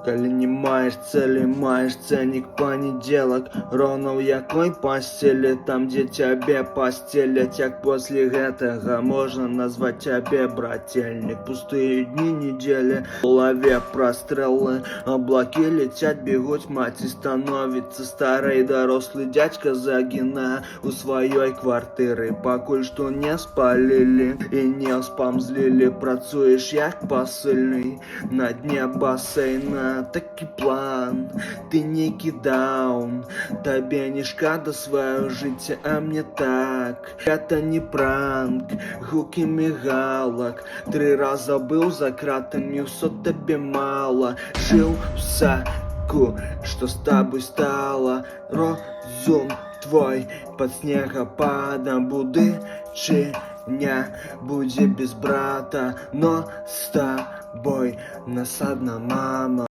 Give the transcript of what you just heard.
Коли не маешь цели, маешь ценник понеделок. Ровно в якой постели, там где тебе постелят. Як после этого можно назвать тебе брательник. Пустые дни, недели, в голове прострелы. Облаки летят, бегут, мать и становится старой. Дорослый дядька загина у своей квартиры. Покуль что не спалили и не спамзлили. Працуешь як посыльный на дне бассейна. Такий план, ти не кидаун. Тебе не шкода свое життя, а мне так. Это не пранк, гуки мигалок. 3 раза был за кратами, все тебе мало. Жил в саку, что с тобой стало. Розум твой под снегопадом. Будучиня будет без брата, но с тобой нас одна мама.